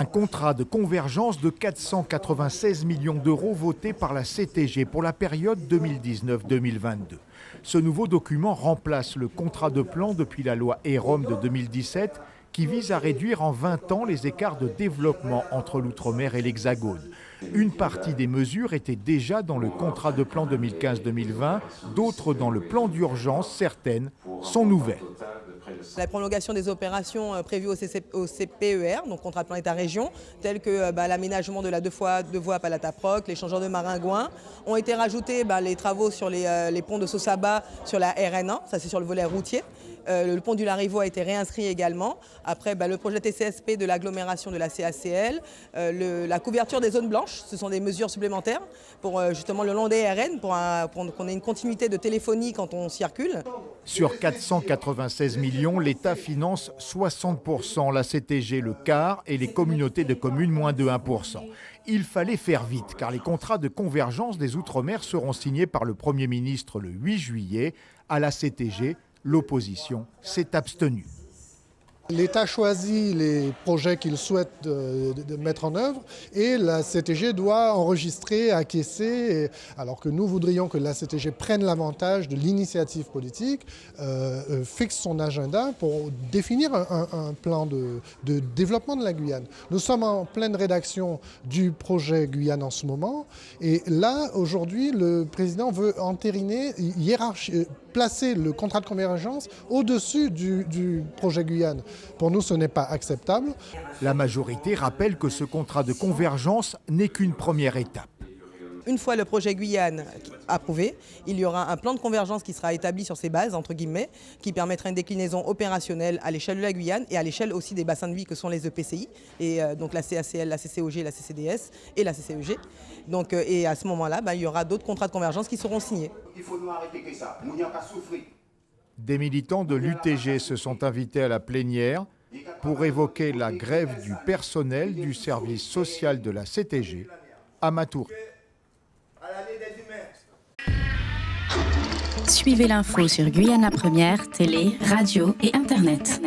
Un contrat de convergence de 496 millions d'euros voté par la CTG pour la période 2019-2022. Ce nouveau document remplace le contrat de plan depuis la loi EROM de 2017 qui vise à réduire en 20 ans les écarts de développement entre l'outre-mer et l'Hexagone. Une partie des mesures étaient déjà dans le contrat de plan 2015-2020, d'autres dans le plan d'urgence, certaines sont nouvelles. La prolongation des opérations prévues au CPER, donc contrat de plan État-région, tels que l'aménagement de la deux voies à Palataproc, l'échangeur de Maringouin, ont été rajoutés les travaux sur les ponts de Sossaba sur la RN1, ça c'est sur le volet routier. Le pont du Larivot a été réinscrit également. Après, le projet TCSP de l'agglomération de la CACL, la couverture des zones blanches, ce sont des mesures supplémentaires pour justement le long des RN, pour qu'on ait une continuité de téléphonie quand on circule. Sur 496 millions, l'État finance 60%, la CTG le quart et les communautés de communes moins de 1%. Il fallait faire vite car les contrats de convergence des Outre-mer seront signés par le Premier ministre le 8 juillet. À la CTG, l'opposition s'est abstenue. L'État choisit les projets qu'il souhaite de mettre en œuvre et la CTG doit enregistrer, acquiescer, alors que nous voudrions que la CTG prenne l'avantage de l'initiative politique, fixe son agenda pour définir un plan de développement de la Guyane. Nous sommes en pleine rédaction du projet Guyane en ce moment et là, aujourd'hui, le président veut entériner, placer le contrat de convergence au-dessus du projet Guyane. Pour nous, ce n'est pas acceptable. La majorité rappelle que ce contrat de convergence n'est qu'une première étape. Une fois le projet Guyane approuvé, il y aura un plan de convergence qui sera établi sur ces bases, entre guillemets, qui permettra une déclinaison opérationnelle à l'échelle de la Guyane et à l'échelle aussi des bassins de vie que sont les EPCI, et donc la CACL, la CCOG, la CCDS et la CCEG. Donc, et à ce moment-là, il y aura d'autres contrats de convergence qui seront signés. Il faut nous arrêter que ça. Nous n'avons pas souffrir. Des militants de l'UTG se sont invités à la plénière pour évoquer la grève du personnel du service social de la CTG à Matoury. Suivez l'info sur Guyana Première, télé, radio et Internet.